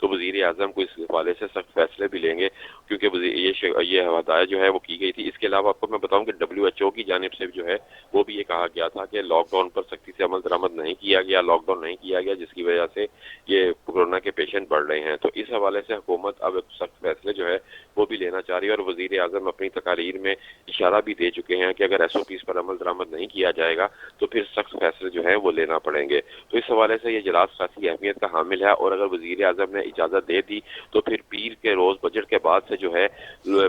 تو وزیر اعظم کو اس حوالے سے سخت فیصلے بھی لیں گے، کیونکہ یہ ہدایت جو ہے وہ کی گئی تھی۔ اس کے علاوہ آپ کو میں بتاؤں کہ WHO کی جانب سے جو ہے وہ بھی یہ کہا گیا تھا کہ لاک ڈاؤن پر سختی سے عمل درآمد نہیں کیا گیا، لاک ڈاؤن نہیں کیا گیا، جس کی وجہ سے یہ کورونا کے پیشنٹ بڑھ رہے ہیں۔ تو اس حوالے سے حکومت اب سخت فیصلے جو ہے وہ بھی لینا چاہ رہی ہے، اور وزیر اعظم اپنی تقاریر میں اشارہ بھی دے چکے ہیں کہ اگر SOPs پر عمل درآمد نہیں کیا جائے گا تو پھر سخت فیصلے جو ہے وہ لینا پڑیں گے۔ تو اس حوالے سے یہ اجلاس خاصی اہمیت کا حامل ہے، اور اگر وزیر اعظم نے اجازت دے دی تو پھر پیر کے روز بجٹ کے بعد سے جو ہے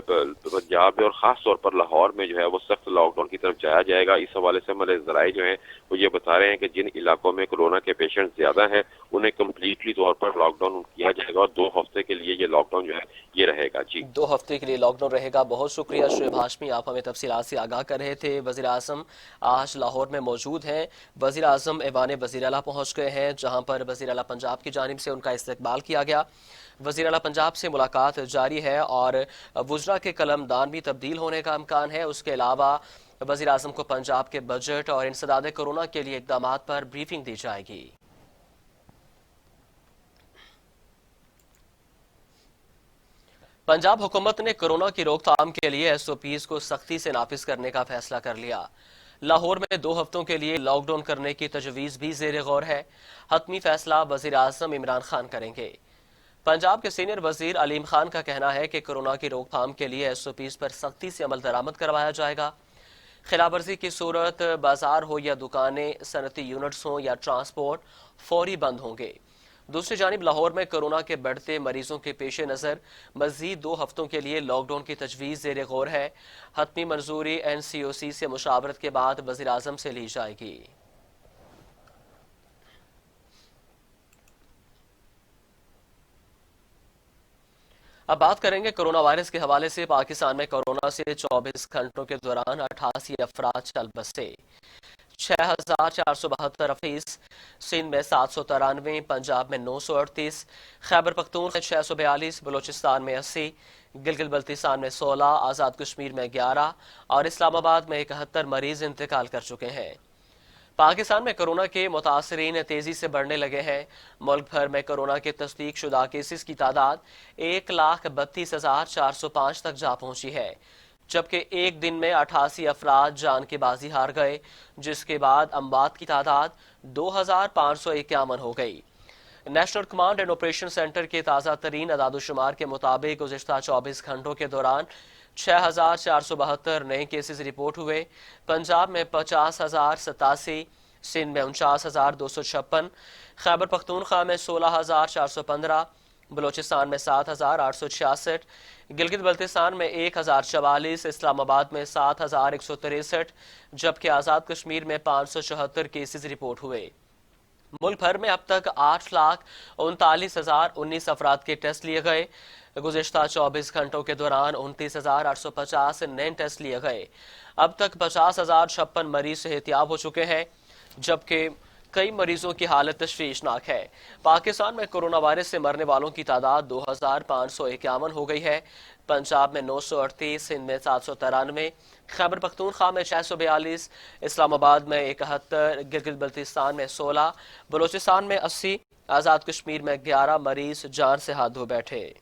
پنجاب میں اور خاص طور پر لاہور میں جو ہے وہ سخت لاک ڈاؤن کی طرف جایا جائے گا۔ اس حوالے سے ہمارے ذرائع جو ہیں وہ یہ بتا رہے ہیں کہ جن علاقوں میں کورونا کے پیشنٹ زیادہ ہیں انہیں کمپلیٹلی طور پر لاک ڈاؤن کیا جائے گا، اور 2 ہفتے کے لیے یہ لاک ڈاؤن جو ہے یہ رہے گا۔ جی 2 ہفتے کے لیے لاک ڈاؤن رہے گا۔ بہت شکریہ شعیب ہاشمی، آپ ہمیں تفصیلات سے آگاہ کر رہے تھے۔ وزیر اعظم آج لاہور میں موجود ہیں۔ وزیر اعظم ایوان وزیر اعلیٰ پہنچ گئے ہیں، جہاں پر وزیر اعلیٰ پنجاب کی جانب سے ان کا استقبال کیا گیا۔ وزیر اعلیٰ پنجاب سے ملاقات جاری ہے، اور وزراء کے قلمدان بھی تبدیل ہونے کا امکان ہے۔ اس کے علاوہ وزیر اعظم کو پنجاب کے بجٹ اور انسداد کورونا کے لیے اقدامات پر بریفنگ دی جائے گی۔ پنجاب حکومت نے کورونا کی روک تھام کے لیے SOPs کو سختی سے نافذ کرنے کا فیصلہ کر لیا۔ لاہور میں 2 ہفتوں کے لیے لاک ڈاؤن کرنے کی تجویز بھی زیر غور ہے۔ حتمی فیصلہ وزیر اعظم عمران خان کریں گے۔ پنجاب کے سینئر وزیر علیم خان کا کہنا ہے کہ کورونا کی روک تھام کے لیے SOPs پر سختی سے عمل درآمد کروایا جائے گا۔ خلاف ورزی کی صورت بازار ہو یا دکانیں، صنعتی یونٹس ہوں یا ٹرانسپورٹ فوری بند ہوں گے۔ دوسری جانب لاہور میں کورونا کے بڑھتے مریضوں کے پیش نظر مزید 2 ہفتوں کے لیے لاک ڈاؤن کی تجویز زیر غور ہے۔ حتمی منظوری NCOC سے مشاورت کے بعد وزیر اعظم سے لی جائے گی۔ اب بات کریں گے کورونا وائرس کے حوالے سے۔ پاکستان میں کورونا سے 24 گھنٹوں کے دوران 88 افراد چل بسے۔ 6472 افیس، سندھ میں 793، پنجاب میں 938، خیبر پختونخوا میں 642، بلوچستان میں 80، گلگت بلتستان میں 16، آزاد کشمیر میں 11 اور اسلام آباد میں 71 مریض انتقال کر چکے ہیں۔ پاکستان میں کورونا کے متاثرین تیزی سے بڑھنے لگے ہیں۔ ملک بھر میں کورونا کے تصدیق شدہ کیسز کی تعداد 1,32,405 تک جا پہنچی ہے، جبکہ ایک دن میں 88 افراد جان کی بازی ہار گئے، جس کے بعد اموات کی تعداد 2,551 ہو گئی۔ National command and operation centre کے تازہ ترین اعداد و شمار کے مطابق گزشتہ 24 گھنٹوں کے دوران 6,472 نئے کیسز رپورٹ ہوئے۔ پنجاب میں 50,087، سندھ میں 49,256، خیبر پختونخوا میں 16,415، بلوچستان میں 7,866، گلگت بلتستان میں 1,044، اسلام آباد میں 7,163، جبکہ آزاد کشمیر میں 574 کیسز رپورٹ ہوئے۔ ملک بھر میں اب تک 8,39,019 افراد کے ٹیسٹ لیے گئے۔ گزشتہ 24 گھنٹوں کے دوران 29,850 نئے ٹیسٹ لیے گئے۔ اب تک 50,056 مریض صحتیاب ہو چکے ہیں، جبکہ کئی مریضوں کی حالت تشویشناک ہے۔ پاکستان میں کورونا وائرس سے مرنے والوں کی تعداد 2,551 ہو گئی ہے۔ پنجاب میں 938، سندھ میں 793، خیبر پختونخوا میں 642، اسلام آباد میں 71، گلگت بلتستان میں 16، بلوچستان میں 80، آزاد کشمیر میں 11 مریض جان سے ہاتھ دھو بیٹھے۔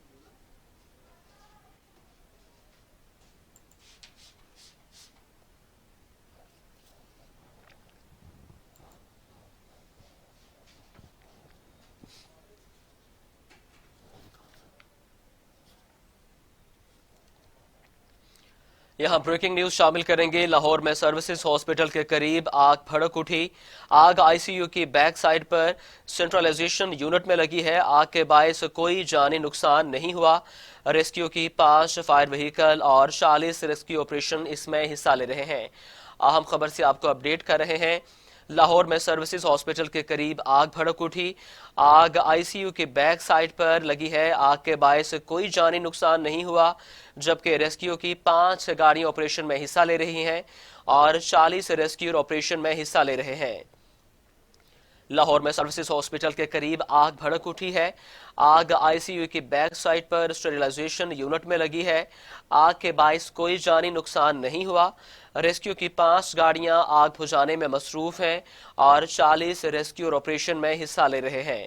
یہاں بریکنگ نیوز شامل کریں گے۔ لاہور میں سروسز ہاسپٹل کے قریب آگ بھڑک اٹھی۔ آگ ICU کی بیک سائڈ پر سینٹرلائزیشن یونٹ میں لگی ہے۔ آگ کے باعث کوئی جانی نقصان نہیں ہوا۔ ریسکیو کی 5 فائر وہیکل اور 40 ریسکیو آپریشن اس میں حصہ لے رہے ہیں۔ اہم خبر سے آپ کو اپڈیٹ کر رہے ہیں۔ لاہور میں سروسز ہاسپٹل کے قریب آگ بھڑک اٹھی۔ آگ ICU کی بیک سائڈ پر لگی ہے۔ آگ کے باعث کوئی جانی نقصان نہیں ہوا، جبکہ ریسکیو کی 5 گاڑیاں آپریشن میں حصہ لے رہی ہیں اور 40 ریسکیو آپریشن میں حصہ لے رہے ہیں۔ لاہور میں سروسز ہاسپٹل کے قریب آگ بھڑک اٹھی ہے۔ آگ ICU کی بیک سائڈ پر اسٹیرلائزیشن یونٹ میں لگی ہے۔ آگ کے باعث کوئی جانی نقصان نہیں ہوا۔ ریسکیو کی 5 گاڑیاں آگ بجھانے میں مصروف ہیں اور 40 ریسکیو آپریشن میں حصہ لے رہے ہیں۔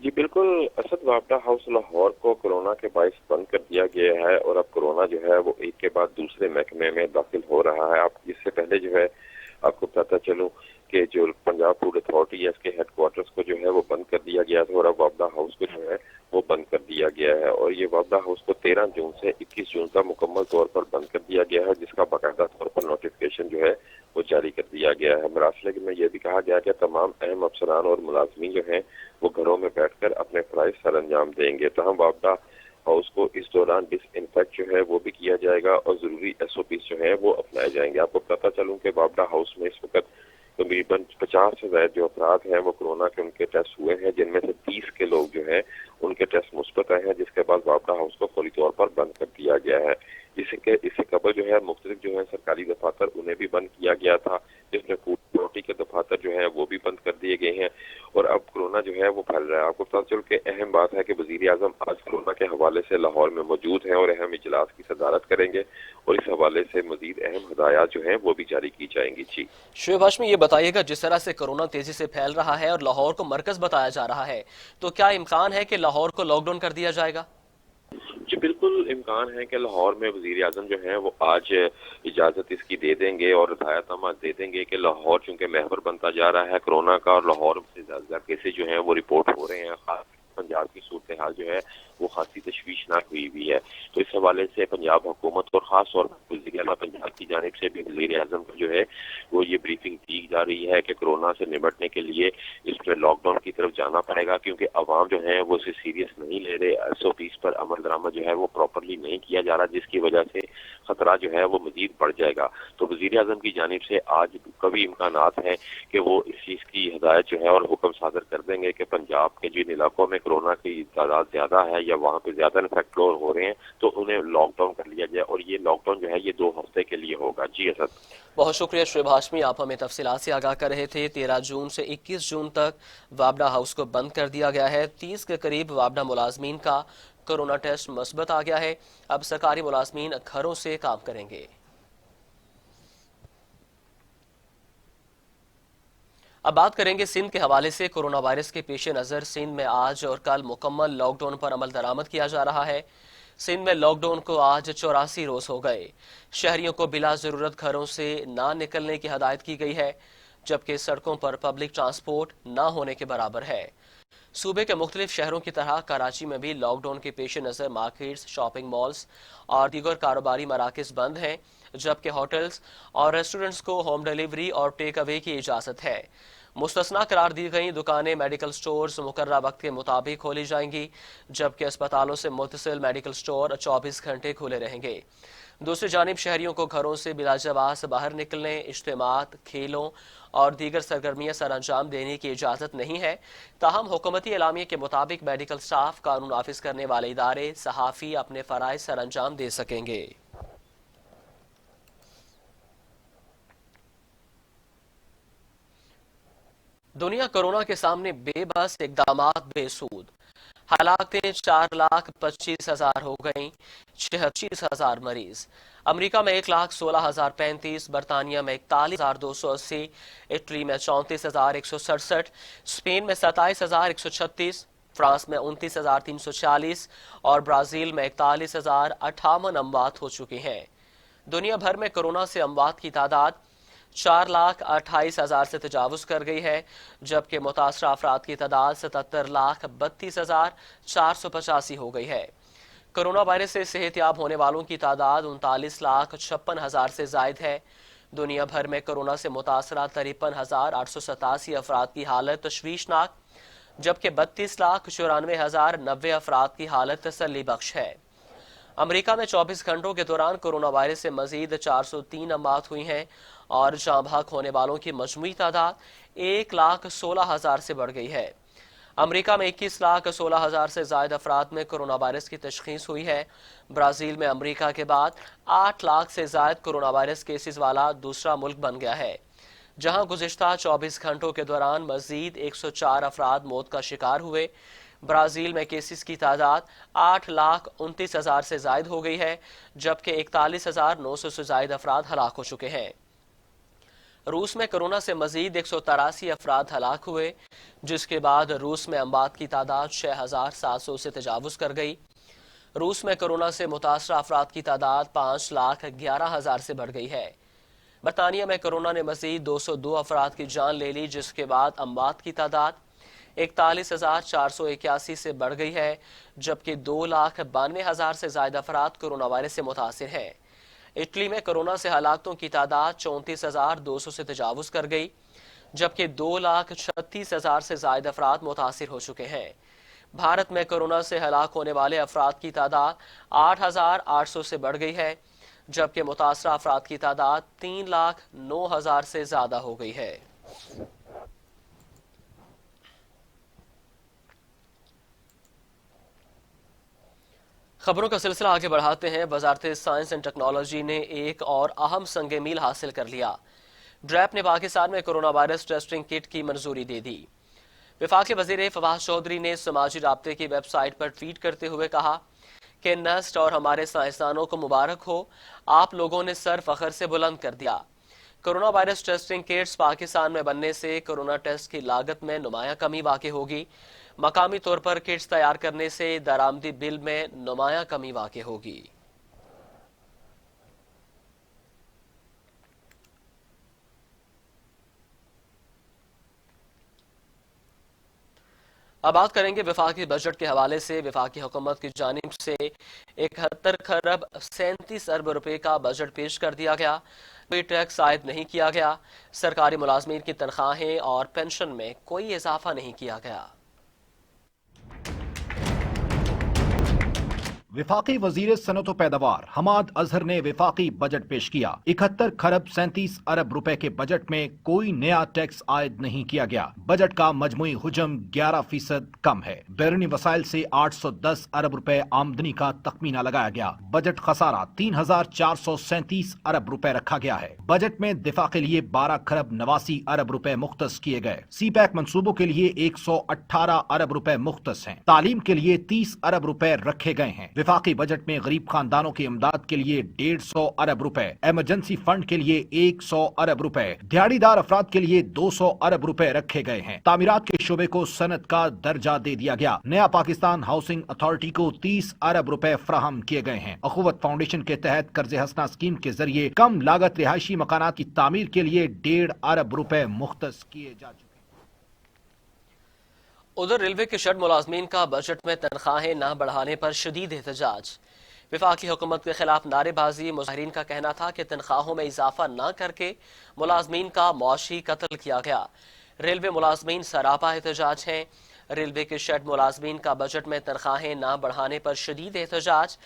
جی بالکل، اسد وابڈہ ہاؤس لاہور کو کورونا کے باعث بند کر دیا گیا ہے، اور اب کورونا جو ہے وہ ایک کے بعد دوسرے محکمے میں داخل ہو رہا ہے۔ آپ اس سے پہلے جو ہے آپ کو بتاتا چلوں کہ جو پنجاب فوڈ اتھارٹی ہے اس کے ہیڈ کوارٹرز کو جو ہے وہ بند کر دیا گیا تھا، اور اب وابڈہ ہاؤس کو جو ہے وہ بند کر دیا گیا ہے، اور یہ وابڈہ ہاؤس کو 13 جون سے 21 جون کا مکمل طور پر بند کر دیا گیا ہے، جس کا باقاعدہ طور پر نوٹیفکیشن جو ہے وہ جاری کر دیا گیا ہے۔ مراسلے میں یہ بھی کہا گیا کہ تمام اہم افسران اور ملازمین جو ہیں وہ گھروں میں بیٹھ کر اپنے فرائض سر انجام دیں گے۔ تاہم وابڈہ ہاؤس کو اس دوران ڈس انفیکٹ جو ہے وہ بھی کیا جائے گا، اور ضروری ایس او پیز جو ہیں وہ اپنائے جائیں گے۔ آپ کو پتہ چلوں کہ وابڈہ ہاؤس میں اس وقت تقریباً 50 سے زائد جو افراد ہیں وہ کورونا کے ان کے ٹیسٹ ہوئے ہیں، جن میں سے 30 کے لوگ جو ہیں ان کے ٹیسٹ مثبت آئے ہیں، جس کے بعد وابڈہ ہاؤس کو فوری طور پر بند کر دیا گیا ہے۔ اس سے قبل جو ہے مختلف جو ہے سرکاری دفاتر انہیں بھی بند کیا گیا تھا، جس میں فوڈ اتھارٹی کے دفاتر جو ہیں وہ بھی بند کر دیے گئے ہیں، اور اب کورونا جو ہے وہ پھیل رہا ہے۔ آپ کو پتہ چل کہ اہم بات ہے کہ وزیر اعظم آج کورونا کے حوالے سے لاہور میں موجود ہیں اور اہم اجلاس کی صدارت کریں گے، اور اس حوالے سے مزید اہم ہدایات جو ہیں وہ بھی جاری کی جائیں گی۔ جی شعیب ہاشمی، یہ بتائیے گا جس طرح سے کورونا تیزی سے پھیل رہا ہے اور لاہور کو مرکز بتایا جا رہا ہے، تو کیا امکان ہے کہ لاہور کو لاک ڈاؤن کر دیا جائے گا؟ جی بالکل امکان ہے کہ لاہور میں وزیر اعظم جو ہیں وہ آج اجازت اس کی دے دیں گے، اور ہدایت نامہ دے دیں گے کہ لاہور چونکہ محور بنتا جا رہا ہے کورونا کا، اور لاہور سے زیادہ کیسز جو ہیں وہ رپورٹ ہو رہے ہیں، خاص پنجاب کی صورتحال جو ہے وہ خاصی تشویشناک ہوئی ہے، تو اس حوالے سے پنجاب حکومت اور خاص طور پر وزیر اعلیٰ پنجاب کی جانب سے بھی وزیر اعظم کو جو ہے وہ یہ بریفنگ دی جا رہی ہے کہ کورونا سے نمٹنے کے لیے اس میں لاک ڈاؤن کی طرف جانا پڑے گا، کیونکہ عوام جو ہیں وہ اسے سیریس نہیں لے رہے، ایس او پیز پر عمل درآمد جو ہے وہ پراپرلی نہیں کیا جا رہا، جس کی وجہ سے خطرہ جو ہے وہ مزید بڑھ جائے گا۔ تو وزیر اعظم کی جانب سے آج کبھی امکانات ہیں کہ وہ اس چیز کی ہدایت جو ہے اور حکم صادر کر دیں گے کہ پنجاب کے جن علاقوں میں کورونا کی تعداد زیادہ ہے یا وہاں پہ زیادہ انفیکٹ ہو رہے ہیں تو انہیں لاک ڈاؤن کر لیا جائے، اور یہ لاک ڈاؤن جو ہے یہ 2 ہفتے کے لیے ہوگا۔ جی اسد، بہت شکریہ شعیب ہاشمی، آپ ہمیں تفصیلات سے آگاہ کر رہے تھے۔ 13 جون سے 21 جون تک وابڈہ ہاؤس کو بند کر دیا گیا ہے۔ 30 کے قریب وابڈہ ملازمین کا کورونا ٹیسٹ مثبت آ گیا ہے۔ اب سرکاری ملازمین گھروں سے کام کریں گے۔ اب بات کریں گے سندھ کے حوالے سے۔ کورونا وائرس کے پیش نظر سندھ میں آج اور کل مکمل لاک ڈاؤن پر عمل درآمد کیا جا رہا ہے۔ سندھ میں لاک ڈاؤن کو آج 84 روز ہو گئے۔ شہریوں کو بلا ضرورت گھروں سے نہ نکلنے کی ہدایت کی گئی ہے، جبکہ سڑکوں پر پبلک ٹرانسپورٹ نہ ہونے کے برابر ہے۔ صوبے کے مختلف شہروں کی طرح کراچی میں بھی لاک ڈاؤن کے پیش نظر مارکیٹس، شاپنگ مالز اور دیگر کاروباری مراکز بند ہیں، جبکہ ہوٹلز اور ریسٹورنٹس کو ہوم ڈیلیوری اور ٹیک اوے کی اجازت ہے۔ مستثنا قرار دی گئی دکانیں، میڈیکل سٹورز مقررہ وقت کے مطابق کھولی جائیں گی، جبکہ اسپتالوں سے متصل میڈیکل سٹور 24 گھنٹے کھلے رہیں گے۔ دوسری جانب شہریوں کو گھروں سے بلا جواز باہر نکلنے، اجتماعات، کھیلوں اور دیگر سرگرمیاں سر انجام دینے کی اجازت نہیں ہے۔ تاہم حکومتی اعلامیے کے مطابق میڈیکل سٹاف، قانون نافذ کرنے والے ادارے، صحافی اپنے فرائض سر انجام دے سکیں گے۔ دنیا کورونا کے سامنے بے بس، اقدامات بے سود۔ ہلاکتیں 4,25,000 ہو گئیں، 26,000 مریض۔ امریکہ میں 1,16,035، برطانیہ میں 41,280، اٹلی میں 34,167، اسپین میں 27,136، فرانس میں 29,340 اور برازیل میں 41,058 اموات ہو چکی ہیں۔ دنیا بھر میں کورونا سے اموات کی تعداد 4,28,000 سے تجاوز کر گئی ہے، جبکہ متاثرہ افراد کی تعداد 77,32,485 ہو گئی ہے۔ کورونا وائرس سے صحت یاب ہونے والوں کی تعداد 39,56,000 سے زائد ہے۔ دنیا بھر میں کورونا سے متاثرہ 53,887 افراد کی حالت تشویشناک، جبکہ 32,94,090 افراد کی حالت تسلی بخش ہے۔ امریکہ میں 24 گھنٹوں کے دوران کورونا وائرس سے مزید 403 اموات ہوئی ہیں، اور جاں بحق ہونے والوں کی مجموعی تعداد 1,16,000 سے بڑھ گئی ہے۔ امریکہ میں 21,16,000 سے زائد افراد میں کورونا وائرس کی تشخیص ہوئی ہے۔ برازیل میں امریکہ کے بعد 8 لاکھ سے زائد کورونا وائرس کیسز والا دوسرا ملک بن گیا ہے، جہاں گزشتہ 24 گھنٹوں کے دوران مزید 104 افراد موت کا شکار ہوئے۔ برازیل میں کیسز کی تعداد 8,29,000 سے زائد ہو گئی ہے، جبکہ 41,900 سے زائد افراد ہلاک ہو چکے ہیں۔ روس میں کورونا سے مزید 183 افراد ہلاک ہوئے، جس کے بعد روس میں اموات کی تعداد 6,700 سے تجاوز کر گئی۔ روس میں کورونا سے متاثرہ افراد کی تعداد 5,11,000 سے بڑھ گئی ہے۔ برطانیہ میں کورونا نے مزید 202 افراد کی جان لے لی، جس کے بعد اموات کی تعداد 41,481 سے بڑھ گئی ہے، جبکہ 2,92,000 سے زائد افراد کورونا وائرس سے متاثر ہیں۔ اٹلی میں کورونا سے ہلاکتوں کی تعداد 34,200 سے تجاوز کر گئی، جبکہ 2,36,000 سے زائد افراد متاثر ہو چکے ہیں۔ بھارت میں کورونا سے ہلاک ہونے والے افراد کی تعداد 8,800 سے بڑھ گئی ہے، جبکہ متاثرہ افراد کی تعداد 3,09,000 سے زیادہ ہو گئی ہے۔ خبروں کا سلسلہ آگے بڑھاتے ہیں۔ وزارت سائنس اینڈ ٹیکنالوجی نے ایک اور اہم سنگ میل حاصل کر لیا۔ ڈریپ نے پاکستان میں کورونا وائرس ٹیسٹنگ کٹ کی منظوری دے دی۔ وفاقی وزیر فواد چودھری نے سماجی رابطے کی ویب سائٹ پر ٹویٹ کرتے ہوئے کہا کہ نیسٹ اور ہمارے سائنسدانوں کو مبارک ہو، آپ لوگوں نے سر فخر سے بلند کر دیا۔ Corona virus testing kits Pakistan میں بننے سے کورونا ٹیسٹ کی لاگت میں نمایاں کمی واقع ہوگی۔ مقامی طور پر کٹس تیار کرنے سے درآمدی بل میں نمایاں کمی واقع ہوگی۔ اب بات کریں گے وفاقی بجٹ کے حوالے سے۔ وفاقی حکومت کی جانب سے 71,37 ارب روپے کا بجٹ پیش کر دیا گیا۔ کوئی ٹیکس عائد نہیں کیا گیا۔ سرکاری ملازمین کی تنخواہیں اور پنشن میں کوئی اضافہ نہیں کیا گیا۔ وفاقی وزیر صنعت و پیداوار حماد اظہر نے وفاقی بجٹ پیش کیا۔ 71,37 ارب روپے کے بجٹ میں کوئی نیا ٹیکس عائد نہیں کیا گیا۔ بجٹ کا مجموعی حجم 11% کم ہے۔ بیرونی وسائل سے 810 ارب روپے آمدنی کا تخمینہ لگایا گیا۔ بجٹ خسارہ 3,437 ارب روپے رکھا گیا ہے۔ بجٹ میں دفاع کے لیے 12,89 ارب روپے مختص کیے گئے۔ سی پیک منصوبوں کے لیے 118 ارب روپے مختص ہیں۔ تعلیم کے لیے 30 ارب روپے رکھے گئے ہیں۔ وفاقی بجٹ میں غریب خاندانوں کی امداد کے لیے 150 ارب روپے، ایمرجنسی فنڈ کے لیے 100 ارب روپے، دیہڑی دار افراد کے لیے 200 ارب روپے رکھے گئے ہیں۔ تعمیرات کے شعبے کو صنعت کا درجہ دے دیا گیا۔ نیا پاکستان ہاؤسنگ اتھارٹی کو 30 ارب روپے فراہم کیے گئے ہیں۔ اخوت فاؤنڈیشن کے تحت قرض حسنہ اسکیم کے ذریعے کم لاگت رہائشی مکانات کی تعمیر کے لیے 1.5 ارب روپے مختص کیے جا چکے ہیں۔ ادھر ریلوے کے شڈ ملازمین کا بجٹ میں تنخواہیں نہ بڑھانے پر شدید احتجاج۔ وفاقی حکومت کے خلاف نعرے بازی۔ مظاہرین کا کہنا تھا کہ تنخواہوں میں اضافہ نہ کر کے ملازمین کا معاشی قتل کیا گیا۔ ریلوے ملازمین سراپا احتجاج ہیں۔ ریلوے کے شیڈ ملازمین کا بجٹ میں تنخواہیں نہ بڑھانے پر شدید احتجاج۔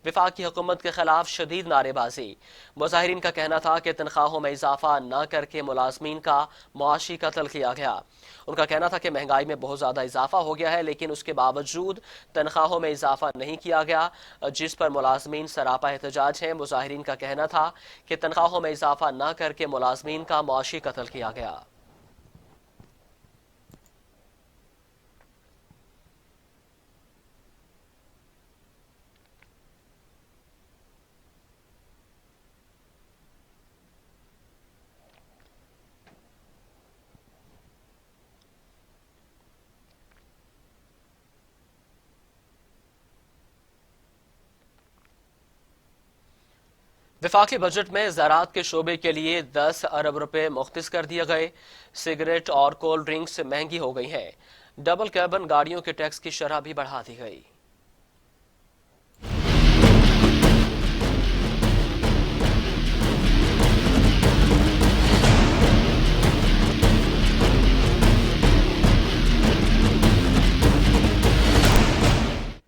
وفاقی حکومت کے خلاف شدید نعرے بازی۔ مظاہرین کا کہنا تھا کہ تنخواہوں میں اضافہ نہ کر کے ملازمین کا معاشی قتل کیا گیا۔ ان کا کہنا تھا کہ مہنگائی میں بہت زیادہ اضافہ ہو گیا ہے، لیکن اس کے باوجود تنخواہوں میں اضافہ نہیں کیا گیا، جس پر ملازمین سراپا احتجاج ہیں۔ مظاہرین کا کہنا تھا کہ تنخواہوں میں اضافہ نہ کر کے ملازمین کا معاشی قتل کیا گیا۔ وفاقی بجٹ میں زراعت کے شعبے کے لیے 10 ارب روپے مختص کر دیے گئے۔ سگریٹ اور کولڈ ڈرنکس مہنگی ہو گئی ہیں۔ ڈبل کیبن گاڑیوں کے ٹیکس کی شرح بھی بڑھا دی گئی۔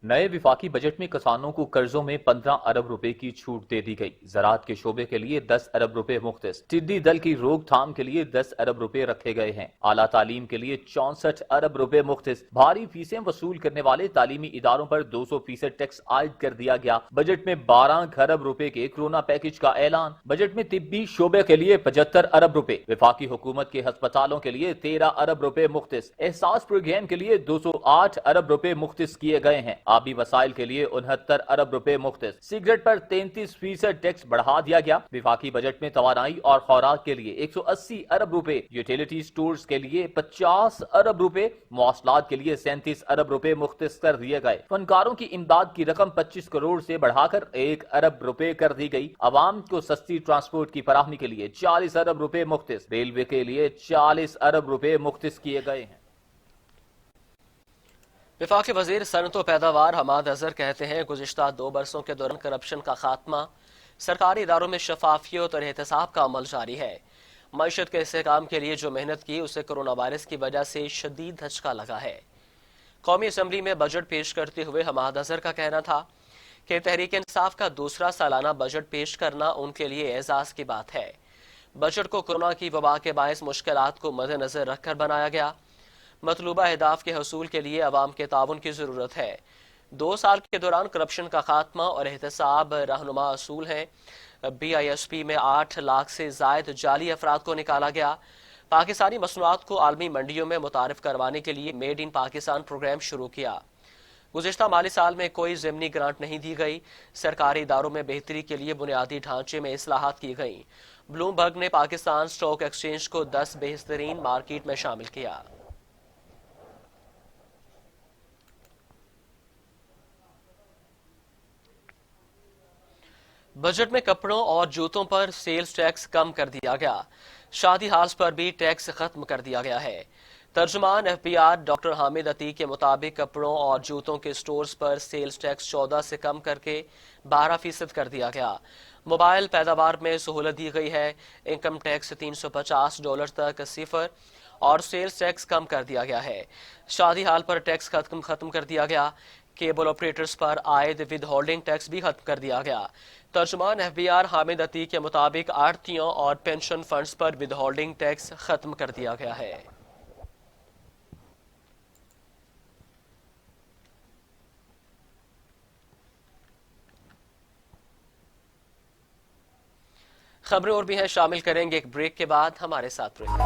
نئے وفاقی بجٹ میں کسانوں کو قرضوں میں 15 ارب روپے کی چھوٹ دے دی گئی۔ زراعت کے شعبے کے لیے 10 ارب روپے مختص، ٹڈی دل کی روک تھام کے لیے 10 ارب روپے رکھے گئے ہیں۔ اعلیٰ تعلیم کے لیے 64 ارب روپے مختص، بھاری فیسیں وصول کرنے والے تعلیمی اداروں پر 200% ٹیکس عائد کر دیا گیا۔ بجٹ میں 12 ارب روپے کے کورونا پیکج کا اعلان۔ بجٹ میں طبی شعبے کے لیے 75 ارب روپے، وفاقی حکومت کے ہسپتالوں کے لیے 13 ارب روپے مختص، احساس پروگرام کے لیے 208 ارب روپے مختص کیے گئے ہیں۔ آبی وسائل کے لیے 69 ارب روپے مختص، سگریٹ پر 33% ٹیکس بڑھا دیا گیا۔ وفاقی بجٹ میں توانائی اور خوراک کے لیے 180 ارب روپے، یوٹیلیٹی سٹورز کے لیے 50 ارب روپے، مواصلات کے لیے 37 ارب روپے مختص کر دیے گئے۔ فنکاروں کی امداد کی رقم 25 کروڑ سے بڑھا کر 1 ارب روپے کر دی گئی۔ عوام کو سستی ٹرانسپورٹ کی فراہمی کے لیے 40 ارب روپے مختص، ریلوے کے لیے 40 ارب روپے مختص کیے گئے ہیں۔ وفاقی وزیر صنعت و پیداوار حماد اظہر کہتے ہیں گزشتہ 2 برسوں کے دوران کرپشن کا خاتمہ، سرکاری اداروں میں شفافیت اور احتساب کا عمل جاری ہے۔ معیشت کے استحکام کے لیے جو محنت کی اسے کرونا وائرس کی وجہ سے شدید دھچکا لگا ہے۔ قومی اسمبلی میں بجٹ پیش کرتے ہوئے حماد اظہر کا کہنا تھا کہ تحریک انصاف کا دوسرا سالانہ بجٹ پیش کرنا ان کے لیے اعزاز کی بات ہے۔ بجٹ کو کورونا کی وبا کے باعث مشکلات کو مد نظر رکھ کر بنایا گیا۔ مطلوبہ اہداف کے حصول کے لیے عوام کے تعاون کی ضرورت ہے۔ 2 سال کے دوران کرپشن کا خاتمہ اور احتساب رہنما اصول ہیں۔ BISP میں 8 لاکھ سے زائد جعلی افراد کو نکالا گیا۔ پاکستانی مصنوعات کو عالمی منڈیوں میں متعارف کروانے کے لیے میڈ ان پاکستان پروگرام شروع کیا۔ گزشتہ مالی سال میں کوئی ضمنی گرانٹ نہیں دی گئی۔ سرکاری اداروں میں بہتری کے لیے بنیادی ڈھانچے میں اصلاحات کی گئیں۔ بلوم برگ نے پاکستان اسٹاک ایکسچینج کو 10 بہترین مارکیٹ میں شامل کیا۔ بجٹ میں کپڑوں اور جوتوں پر سیلز ٹیکس کم کر دیا گیا۔ شادی ہالز پر بھی ٹیکس ختم کر دیا گیا ہے۔ ترجمان FBR ڈاکٹر حامد عتیق کے مطابق کپڑوں اور جوتوں کے سٹورز پر سیلز ٹیکس 14 سے کم کر کے 12% کر دیا گیا۔ موبائل پیداوار میں سہولت دی گئی ہے۔ انکم ٹیکس $350 تک صفر اور سیلز ٹیکس کم کر دیا گیا ہے۔ شادی ہال پر ٹیکس ختم کر دیا گیا۔ کیبل آپریٹرز پر عائد ود ہولڈنگ ٹیکس بھی ختم کر دیا گیا۔ ترجمان FBR حامد عتیق کے مطابق آڑتیوں اور پینشن فنڈز پر ود ہولڈنگ ٹیکس ختم کر دیا گیا ہے۔ خبریں اور بھی ہیں، شامل کریں گے ایک بریک کے بعد، ہمارے ساتھ رہیں۔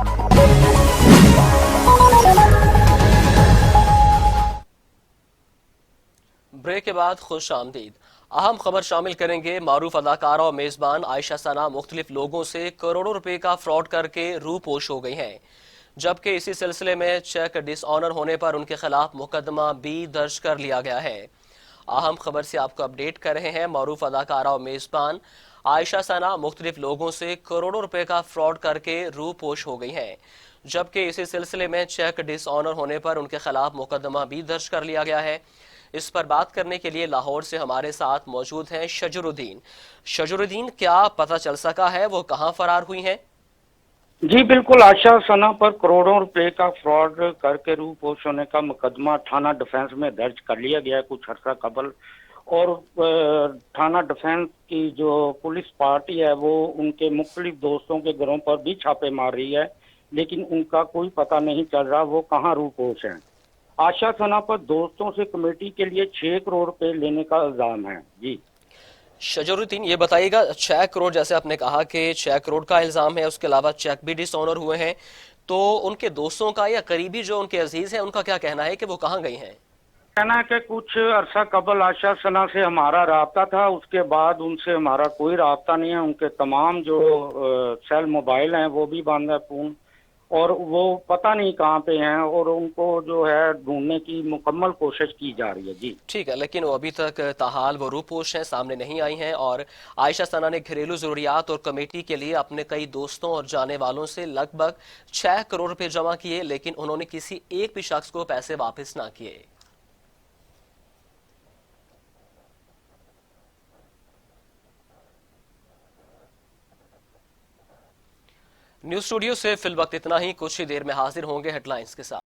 بریک کے بعد خوش آمدید۔ اہم خبر شامل کریں گے، معروف اداکارہ اور میزبان عائشہ ثنا مختلف لوگوں سے کروڑوں روپے کا فراڈ کر کے روپوش ہو گئی ہیں، جبکہ اسی سلسلے میں چیک ڈس آنر ہونے پر ان کے خلاف مقدمہ بھی درج کر لیا گیا ہے۔ اہم خبر سے آپ کو اپڈیٹ کر رہے ہیں۔ معروف اداکارہ اور میزبان عائشہ ثنا مختلف لوگوں سے کروڑوں روپے کا فراڈ کر کے روپوش ہو گئی ہیں، جبکہ اسی سلسلے میں چیک ڈس آنر ہونے پر ان کے خلاف مقدمہ بھی درج کر لیا گیا ہے۔ اس پر بات کرنے کے لیے لاہور سے ہمارے ساتھ موجود ہیں شجر الدین۔ شجر الدین، کیا پتہ چل سکا ہے وہ کہاں فرار ہوئی ہیں؟ جی بالکل، عائشہ ثنا پر کروڑوں روپے کا فراڈ کر کے روپوش ہونے کا مقدمہ تھانہ ڈیفنس میں درج کر لیا گیا ہے کچھ عرصہ قبل، اور تھانہ ڈیفنس کی جو پولیس پارٹی ہے وہ ان کے مختلف دوستوں کے گھروں پر بھی چھاپے مار رہی ہے، لیکن ان کا کوئی پتہ نہیں چل رہا وہ کہاں روپوش ہیں۔ عائشہ ثنا پر دوستوں سے کمیٹی کے لیے 6 کروڑ روپے لینے کا الزام ہے۔ جی شجر الدین، یہ بتائیے گا 6 کروڑ جیسے آپ نے کہا کہ 6 کروڑ کا الزام ہے، اس کے علاوہ چیک بھی ڈس آنر ہوئے ہیں، تو ان کے دوستوں کا یا قریبی جو ان کے عزیز ہیں ان کا کیا کہنا ہے کہ وہ کہاں گئی ہیں؟ کہنا ہے کہ کچھ عرصہ قبل عائشہ ثنا سے ہمارا رابطہ تھا، اس کے بعد ان سے ہمارا کوئی رابطہ نہیں ہے۔ ان کے تمام جو سیل موبائل ہیں وہ بھی بند ہے فون، اور وہ پتہ نہیں کہاں پہ ہیں، اور ان کو جو ہے ڈھونڈنے کی مکمل کوشش کی جا رہی ہے۔ جی ٹھیک ہے، لیکن وہ ابھی تک تاحال وہ روپوش ہیں، سامنے نہیں آئی ہیں، اور عائشہ ثنا نے گھریلو ضروریات اور کمیٹی کے لیے اپنے کئی دوستوں اور جانے والوں سے لگ بھگ 6 کروڑ روپے جمع کیے، لیکن انہوں نے کسی ایک بھی شخص کو پیسے واپس نہ کیے۔ نیوز اسٹوڈیو سے فی الوقت اتنا ہی، کچھ ہی دیر میں حاضر ہوں گے ہیڈ لائنز کے ساتھ۔